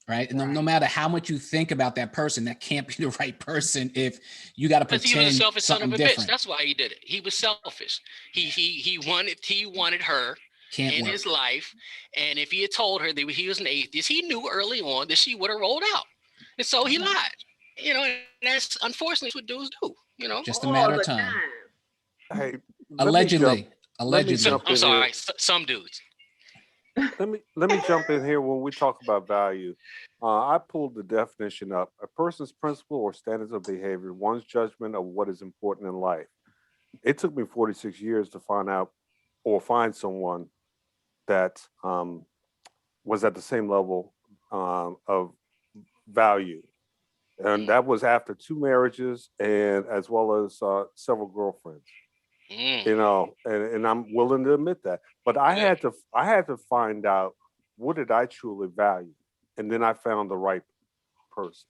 Right. And no matter how much you think about that person, that can't be the right person if you got to because he was a pretend selfish son of something a bitch. different. That's why he did it. He was selfish. He wanted her Can't in work. his life, and if he had told her that he was an atheist, he knew early on that she would have rolled out, and so he lied. And that's unfortunately what dudes do. Just a All matter of the time. time. Hey, Allegedly. let me So, Allegedly. jump I'm in here. sorry, some dudes. Let me jump in here when we talk about value. I pulled the definition up: a person's principle or standards of behavior, one's judgment of what is important in life. It took me 46 years to find out or find someone that was at the same level of value. And that was after two marriages and as well as several girlfriends. Mm, And I'm willing to admit that. But good. I had to find out what did I truly value, and then I found the right person.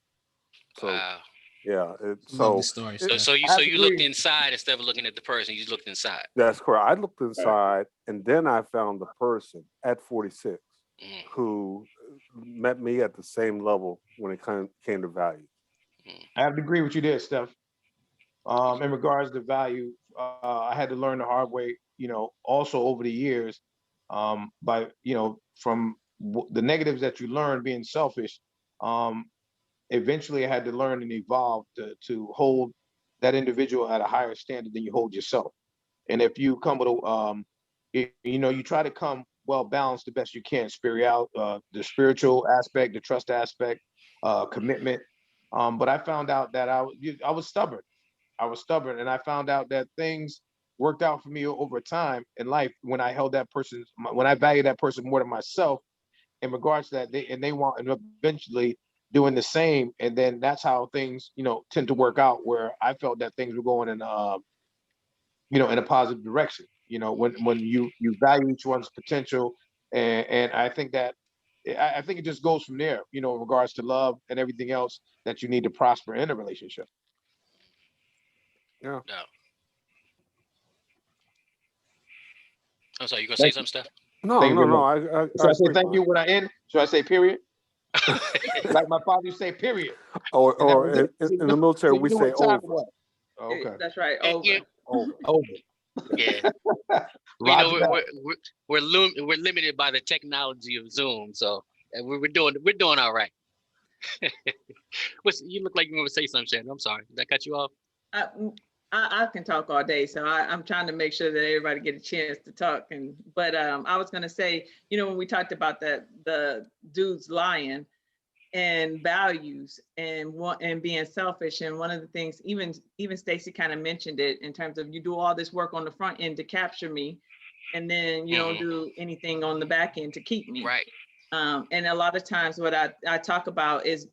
So Wow. yeah, Love the story, So Steph. so you I so have to you looked agree. inside instead of looking at the person. You looked inside. That's correct. I looked inside, and then I found the person at 46 Mm, who met me at the same level when it came to value. mm. I have to agree with you there, Steph. In regards to value, I had to learn the hard way, also over the years, by, from the negatives that you learn being selfish. Um, Eventually I had to learn and evolve to hold that individual at a higher standard than you hold yourself. And if you come with You try to come well balanced the best you can, the spiritual aspect, the trust aspect, commitment. But I found out that I was stubborn. I was stubborn, and I found out that things worked out for me over time in life when I held when I valued that person more than myself in regards to that. They want and eventually doing the same, and then that's how things tend to work out. Where I felt that things were going in a positive direction. When you value each one's potential, and I think that I think it just goes from there. In regards to love and everything else that you need to prosper in a relationship. Yeah. No. I'm sorry, you gonna say Thank something, Steph? No, thank you no, very no. much. I Should I say agree, thank man. you when I end? Should I say period? Like my father used to say period, and that Or was it. So in the military, you we knew say what time it over. was. Okay, That's right. Yeah, Over. Over. over. yeah. Roger that. We're limited by the technology of Zoom, so we're doing all right. You look like you want to say something, Shannon. I'm sorry. Did I cut you off? I, I can talk all day, so I'm trying to make sure that everybody get a chance to talk. But I was gonna say, when we talked about the dudes lying and values and being selfish, and one of the things, even Stacy kind of mentioned it in terms of, you do all this work on the front end to capture me, and then you don't do anything on the back end to keep me. Right. And a lot of times what I talk about is,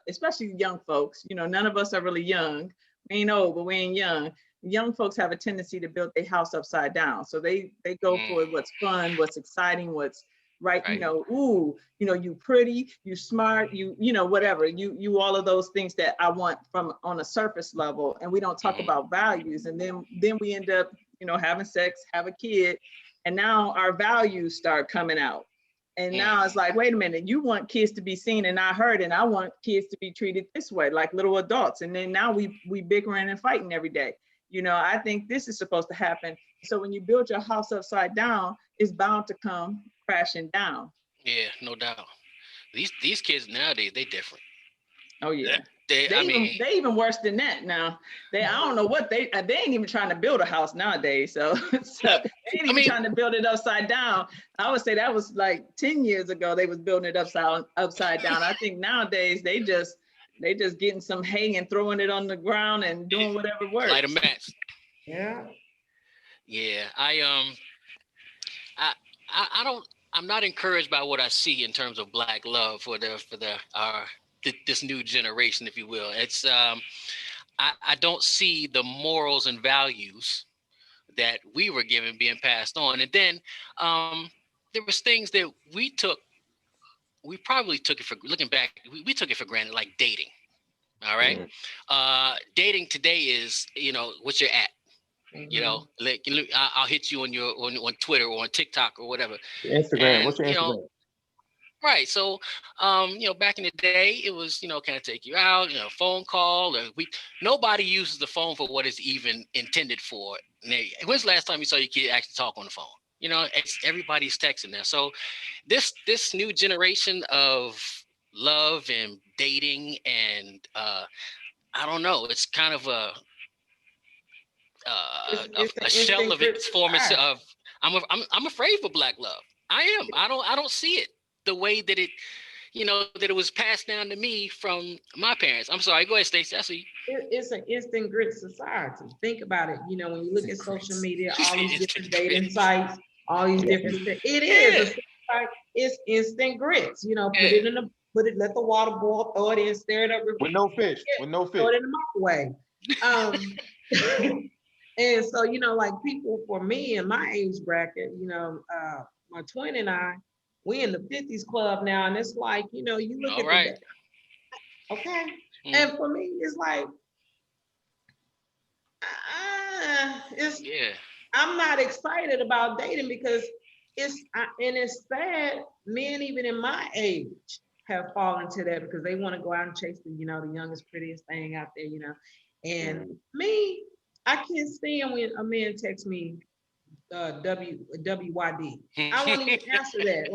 especially young folks, none of us are really young. We ain't old, but we ain't young. Young folks have a tendency to build their house upside down. So they go for what's fun, what's exciting, what's right, Right. you pretty, you smart, whatever, you all of those things that I want from on a surface level. And we don't talk about values. And then we end up, having sex, have a kid, and now our values start coming out. And now it's like, wait a minute, you want kids to be seen and not heard, and I want kids to be treated this way, like little adults. And then now we bickering and fighting every day. I think this is supposed to happen. So when you build your house upside down, it's bound to come crashing down. Yeah, no doubt. These kids nowadays, they different. Oh yeah. They Even worse than that now. I don't know what they ain't even trying to build a house nowadays. So they ain't even trying to build it upside down. I would say that was like 10 years ago they was building it upside down. I think nowadays they just getting some hay and throwing it on the ground and doing whatever works. light a match. Yeah. Yeah, I don't. I'm not encouraged by what I see in terms of black love for this new generation, if you will. It's I don't see the morals and values that we were given being passed on. And then there was things that we probably took it for, looking back, we took it for granted, like dating. All right. Dating today is, what you're at. Like, I'll hit you on Twitter or on TikTok or whatever. Instagram. And, What's your Instagram? right. So, back in the day, it was, can I take you out? Phone call. Or nobody uses the phone for what it's even intended for. When's the last time you saw your kid actually talk on the phone? Everybody's texting now. So this new generation of love and dating and I don't know. It's kind of a It's an shell instant of its form desire. of. I'm afraid for black love. I am. I don't see it the way that it was passed down to me from my parents. I'm sorry. Go ahead, Stacey. I see. It's an instant grit society. Think about it. When you look at social media, all these different dating sites, all these different things. It is it's instant grits. Let the water boil, throw it in, stir it up, With no fish. With no throw fish. it in the microwave. And so, like people for me in my age bracket, my twin and I, we in the 50s club now, and it's like, you look All at right. okay. And for me, it's like, Yeah. I'm not excited about dating because it's sad. Men even in my age have fallen to that because they want to go out and chase the youngest, prettiest thing out there, And me, I can't stand when a man texts me WYD. I won't even answer that.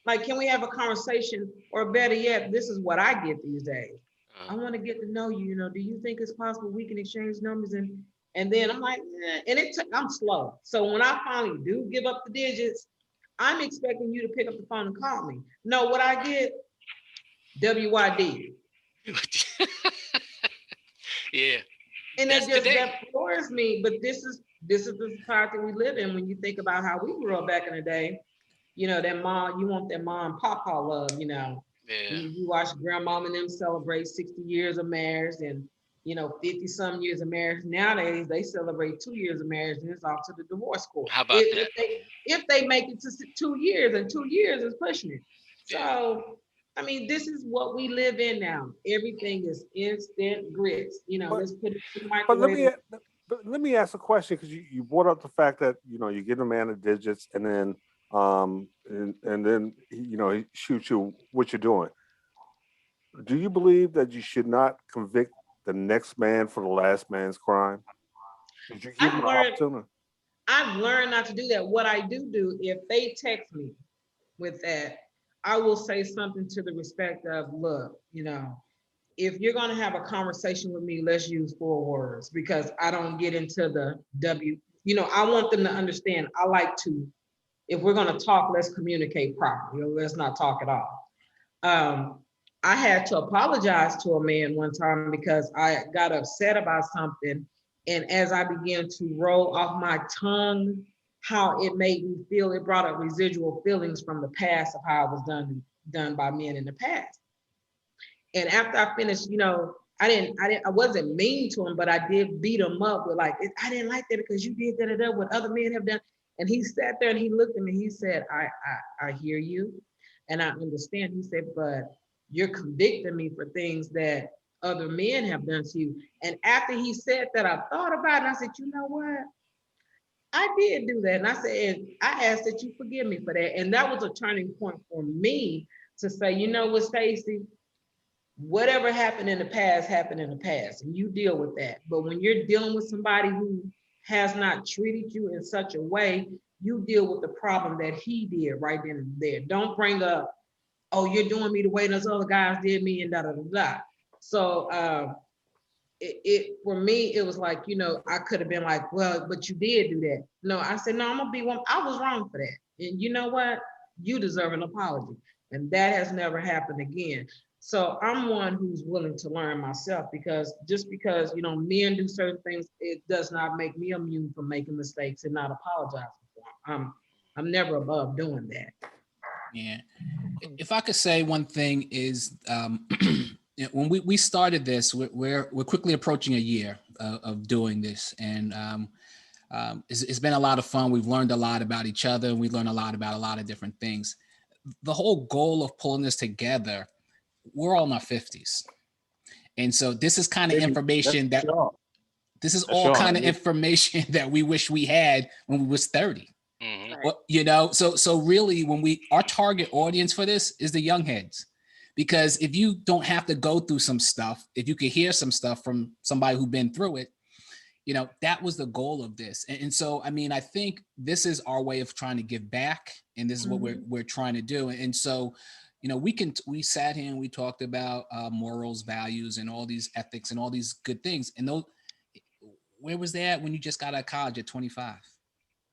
Like, can we have a conversation? Or better yet, this is what I get these days. I want to get to know you. Do you think it's possible we can exchange numbers and And then I'm like, and I'm slow. So when I finally do give up the digits, I'm expecting you to pick up the phone and call me. No, what I get, WYD. Yeah, And that's today. that floors me. But this is the society we live in. When you think about how we grew up back in the day, that mom, you want that mom and papa love, Yeah. You watch grandmom and them celebrate 60 years of marriage and 50 some years of marriage. Nowadays they celebrate 2 years of marriage and it's off to the divorce court. How about that? If they make it to 2 years, and 2 years is pushing it. Yeah. So I mean, this is what we live in now. Everything is instant grits. But Let's put it in the but microwave. let me ask a question, because you brought up the fact that you give a man the digits, and then and then he shoots you what you're doing. Do you believe that you should not convict the next man for the last man's crime? Did you give him I've an learned opportunity? I've learned not to do that. What I do, if they text me with that, I will say something to the respect of, look, if you're going to have a conversation with me, let's use 4 words, because I don't get into the W. I want them to understand. I like to, if we're going to talk, let's communicate properly. Let's not talk at all. I had to apologize to a man one time because I got upset about something. And as I began to roll off my tongue, how it made me feel, it brought up residual feelings from the past of how I was done by men in the past. And after I finished, I wasn't mean to him, but I did beat him up with like, I didn't like that because you did that what other men have done. And he sat there and he looked at me, he said, I hear you and I understand. He said, but you're convicting me for things that other men have done to you. And after he said that, I thought about it and I said, you know what? I did do that. And I said, and I asked that you forgive me for that. And that was a turning point for me to say, you know what, Stacey, whatever happened in the past, and you deal with that. But when you're dealing with somebody who has not treated you in such a way, you deal with the problem that he did right then and there. Don't bring up, oh, you're doing me the way those other guys did me and da da da da. So for me, it was like, I could have been like, well, but you did do that. No, I said, no, I'm gonna be one. I was wrong for that. And you know what? You deserve an apology. And that has never happened again. So I'm one who's willing to learn myself, because just because, men do certain things, it does not make me immune from making mistakes and not apologizing for them. I'm never above doing that. Yeah. If I could say one thing is, when we started this, we're quickly approaching a year of doing this, and it's been a lot of fun. We've learned a lot about each other, and we learned a lot about a lot of different things. The whole goal of pulling this together, we're all in our 50s, and so this is kind of information that this is all kind of information that we wish we had when we was 30. Mm-hmm. So really, our target audience for this is the young heads. Because if you don't have to go through some stuff, if you could hear some stuff from somebody who's been through it, that was the goal of this. And so, I mean, I think this is our way of trying to give back, and this is what we're trying to do. And so, we sat here and we talked about morals, values, and all these ethics and all these good things. And where was that when you just got out of college at 25?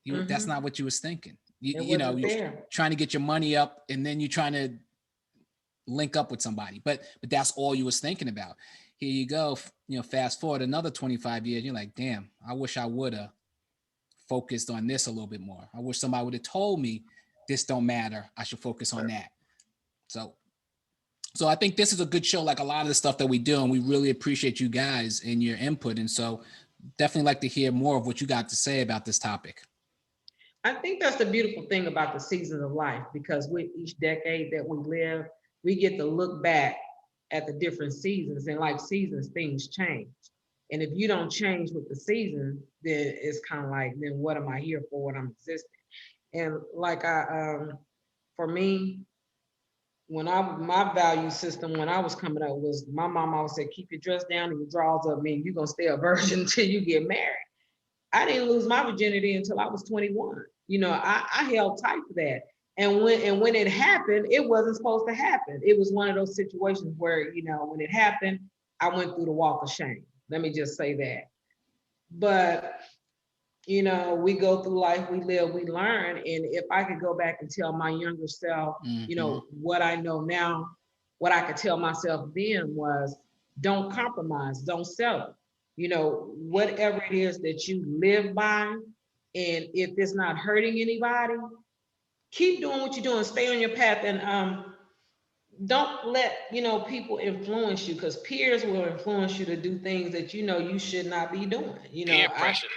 That's not what you was thinking. You're trying to get your money up, and then you're trying to link up with somebody, but that's all you was thinking about. Here you go, fast forward another 25 years, you're like, damn, I wish I would have focused on this a little bit more. I wish somebody would have told me this don't matter, I should focus on that. So I think this is a good show, like a lot of the stuff that we do, and we really appreciate you guys and your input. And so definitely like to hear more of what you got to say about this topic. I think that's the beautiful thing about the seasons of life, because with each decade that we live, we get to look back at the different seasons, and like seasons, things change. And if you don't change with the season, then it's kind of like, then what am I here for when I'm existing? And like for me, my value system when I was coming up was, my mom always said, keep your dress down and your drawers up, mean you're gonna stay a virgin until you get married. I didn't lose my virginity until I was 21. I held tight to that. And when it happened, it wasn't supposed to happen. It was one of those situations where, when it happened, I went through the walk of shame. Let me just say that. But we go through life, we live, we learn. And if I could go back and tell my younger self, Mhm. what I know now, what I could tell myself then was don't compromise, don't settle. Whatever it is that you live by, and if it's not hurting anybody, keep doing what you're doing, stay on your path, and don't let people influence you, because peers will influence you to do things that you should not be doing. Peer pressure.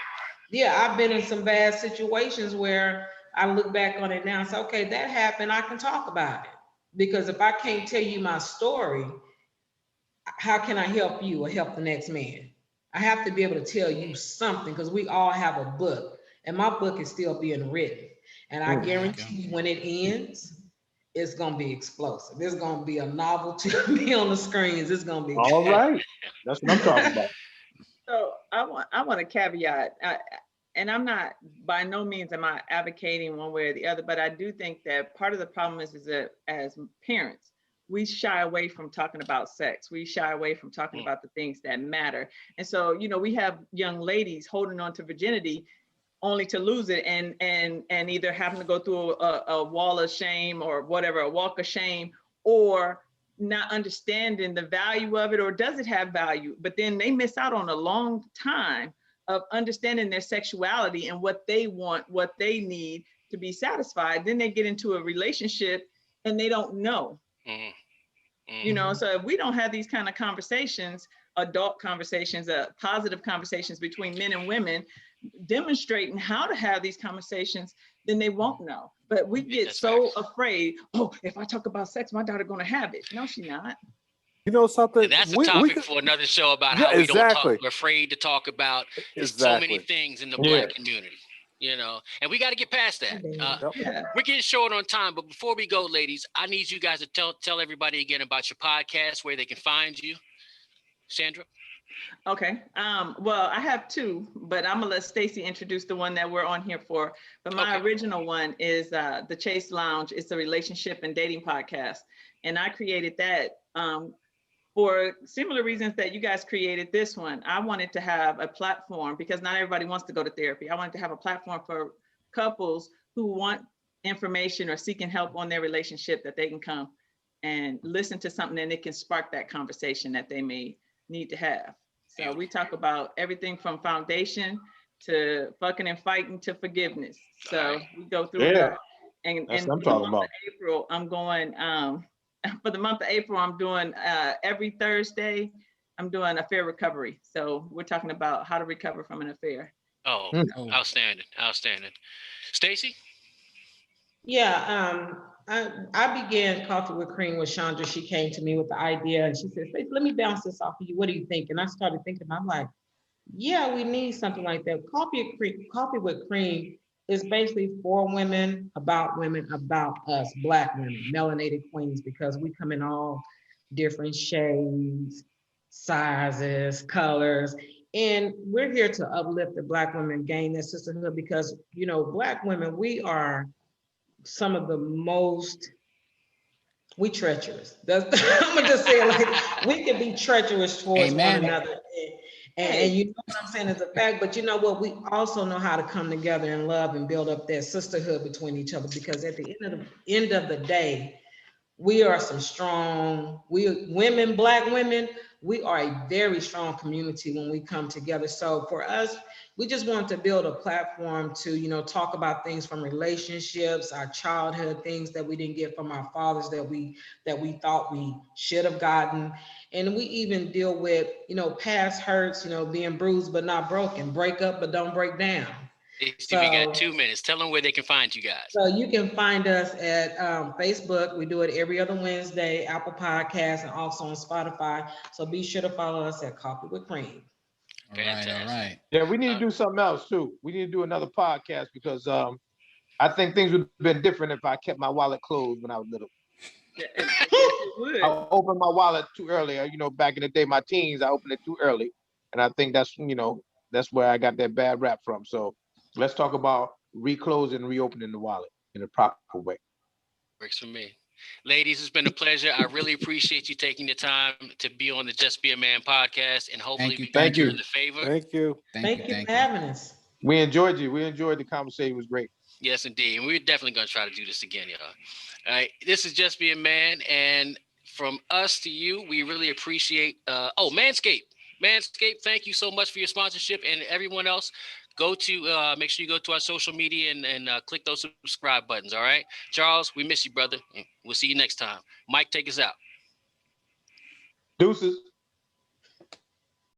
I've been in some bad situations where I look back on it now and say, okay, that happened, I can talk about it. Because if I can't tell you my story, how can I help you or help the next man? I have to be able to tell you something, because we all have a book, and my book is still being written. And I Mm. There you go. guarantee you, when it ends, it's gonna be explosive. There's gonna be a novel to be on the screens. It's gonna be All right. That's what I'm talking about. So I want a caveat, and I'm not, by no means am I advocating one way or the other, but I do think that part of the problem is that as parents, we shy away from talking about sex. We shy away from talking about the things that matter. And so, we have young ladies holding on to virginity only to lose it, and either having to go through a wall of shame or whatever, a walk of shame, or not understanding the value of it, or does it have value? But then they miss out on a long time of understanding their sexuality and what they want, what they need to be satisfied. Then they get into a relationship and they don't know. Mhm. So if we don't have these kind of conversations, adult conversations, positive conversations between men and women, demonstrating how to have these conversations, then they won't know. But we get That's so facts. afraid, oh, if I talk about sex, my daughter gonna have it. No, she's not. You know something? And that's a We topic could, for another show about yeah, how we don't talk. exactly, We're afraid to talk about so many exactly. things in the Yeah. Black community, and we got to get past that. Yep. Yeah. We're getting short on time, but before we go, ladies, I need you guys to tell everybody again about your podcast, where they can find you. Sandra? Okay. Well, I have two, but I'm gonna let Stacy introduce the one that we're on here for. But my Okay. original one is the Chase Lounge. It's a relationship and dating podcast, and I created that for similar reasons that you guys created this one. I wanted to have a platform, because not everybody wants to go to therapy. I wanted to have a platform for couples who want information or seeking help on their relationship, that they can come and listen to something and it can spark that conversation that they may need to have. So we talk about everything from foundation to fucking and fighting to forgiveness. So we go through it Yeah. all. And That's and what I'm for the talking month of about. April, I'm going for the month of April, I'm doing every Thursday, I'm doing affair recovery. So we're talking about how to recover from an affair. Oh, Oh, outstanding. Stacy? Yeah, I began Coffee with Cream with Chandra. She came to me with the idea, and she said, "Stacey, let me bounce this off of you. What do you think?" And I started thinking, I'm like, yeah, we need something like that. Coffee with Cream is basically for women, about us, Black women, melanated queens, because we come in all different shades, sizes, colors. And we're here to uplift the Black women, gain their sisterhood, because, Black women, we are some of the most, we treacherous. I'm gonna just say it like, we can be treacherous towards one amen. another. And you know what I'm saying is a fact, but you know what? We also know how to come together and love and build up that sisterhood between each other, because at the end of the day, we are some strong, we women, Black women, we are a very strong community when we come together. So for us, we just want to build a platform to, talk about things from relationships, our childhood, things that we didn't get from our fathers, that we thought we should have gotten. And we even deal with, past hurts, being bruised but not broken, break up but don't break down. Stacy, we got So 2 minutes. Tell them where they can find you guys. so you can find us at Facebook. We do it every other Wednesday, Apple Podcasts, and also on Spotify. So be sure to follow us at Coffee with Cream. All right, all Fantastic. right. Yeah, we need to do something else too. We need to do another podcast because I think things would have been different if I kept my wallet closed when I was little. Yes, it would. I opened my wallet too early. Back in the day, my teens, I opened it too early, and I think that's where I got that bad rap from. So let's talk about reclosing and reopening the wallet in a proper way. Works for me. Ladies, it's been a pleasure. I really appreciate you taking the time to be on the Just Be a Man podcast, and hopefully you, we thank can you. return the favor. Thank you. Thank you for having us. We enjoyed you. We enjoyed the conversation. It was great. Yes, indeed. And we're definitely going to try to do this again, y'all. All right. This is Just Be a Man. And from us to you, we really appreciate. Manscaped. Manscaped, thank you so much for your sponsorship. And everyone else, make sure you go to our social media and click those subscribe buttons. All right. Charles, we miss you, brother. We'll see you next time. Mike, take us out. Deuces.